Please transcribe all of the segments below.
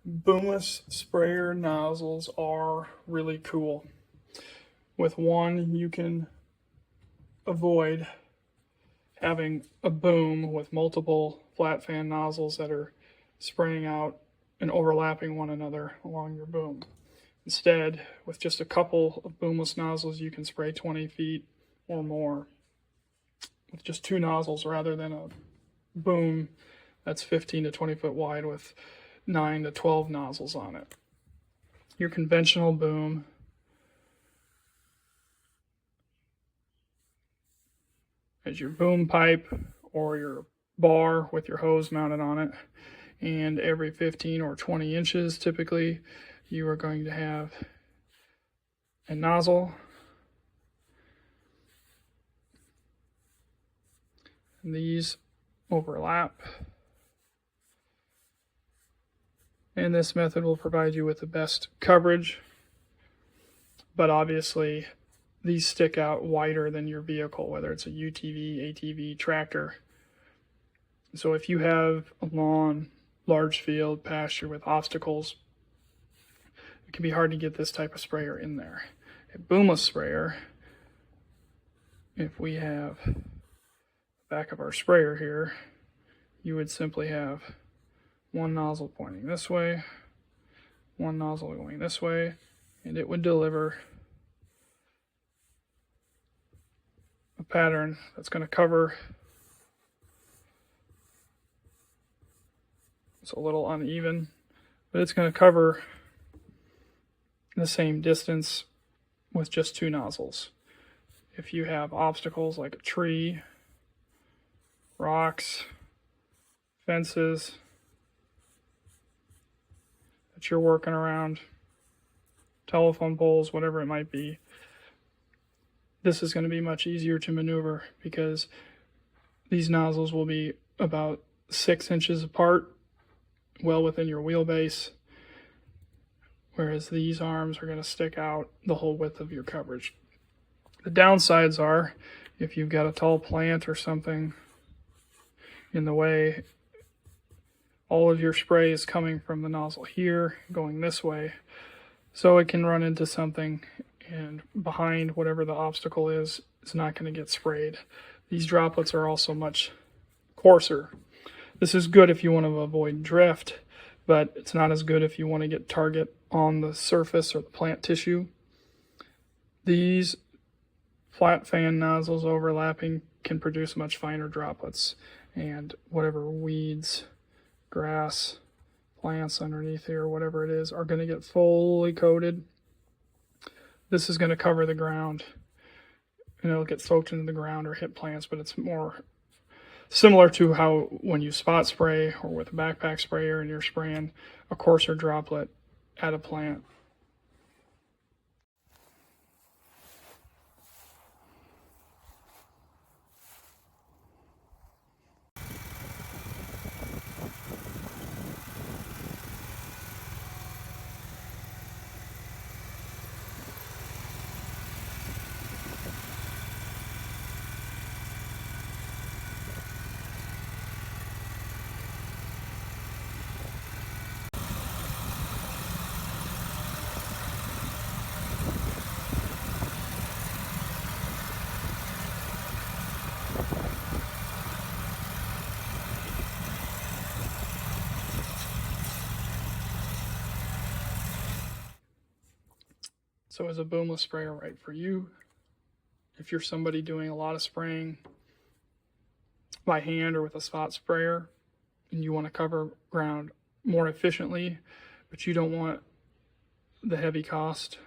Boomless sprayer nozzles are really cool. With one, you can avoid having a boom with multiple flat fan nozzles that are spraying out and overlapping one another along your boom. Instead, with just a couple of boomless nozzles, you can spray 20 feet or more with just two nozzles rather than a boom that's 15 to 20 foot wide with 9 to 12 nozzles on it. Your conventional boom is your boom pipe or your bar with your hose mounted on it, and every 15 or 20 inches typically you are going to have a nozzle, and these overlap, and this method will provide you with the best coverage, but obviously these stick out wider than your vehicle, whether it's a UTV, ATV, tractor. So if you have a lawn, large field, pasture with obstacles, it can be hard to get this type of sprayer in there. A boomless sprayer, if we have the back of our sprayer here, you would simply have one nozzle pointing this way, one nozzle going this way, and it would deliver a pattern that's going to cover. It's a little uneven, but it's going to cover the same distance with just two nozzles. If you have obstacles like a tree, rocks, fences that you're working around, telephone poles, whatever it might be, this is going to be much easier to maneuver because these nozzles will be about 6 inches apart, well within your wheelbase, whereas these arms are going to stick out the whole width of your coverage. The downsides are if you've got a tall plant or something in the way, all of your spray is coming from the nozzle here, going this way, so it can run into something, and behind whatever the obstacle is, it's not going to get sprayed. These droplets are also much coarser. This is good if you want to avoid drift, but it's not as good if you want to get target on the surface or the plant tissue. These flat fan nozzles overlapping can produce much finer droplets, and whatever weeds, grass, plants underneath here, whatever it is, are going to get fully coated. This is going to cover the ground, and it'll get soaked into the ground or hit plants, but it's more similar to how when you spot spray or with a backpack sprayer and you're spraying a coarser droplet at a plant. So is a boomless sprayer right for you? If you're somebody doing a lot of spraying by hand or with a spot sprayer and you want to cover ground more efficiently, but you don't want the heavy cost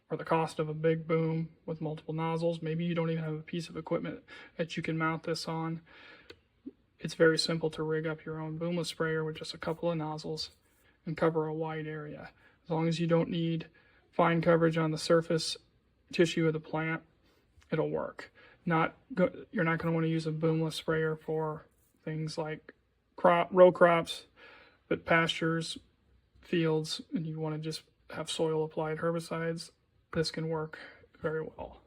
or the cost of a big boom with multiple nozzles, maybe you don't even have a piece of equipment that you can mount this on, it's very simple to rig up your own boomless sprayer with just a couple of nozzles and cover a wide area. As long as you don't need fine coverage on the surface tissue of the plant, it'll work. You're not going to want to use a boomless sprayer for things like row crops, but pastures, fields, and you want to just have soil applied herbicides, this can work very well.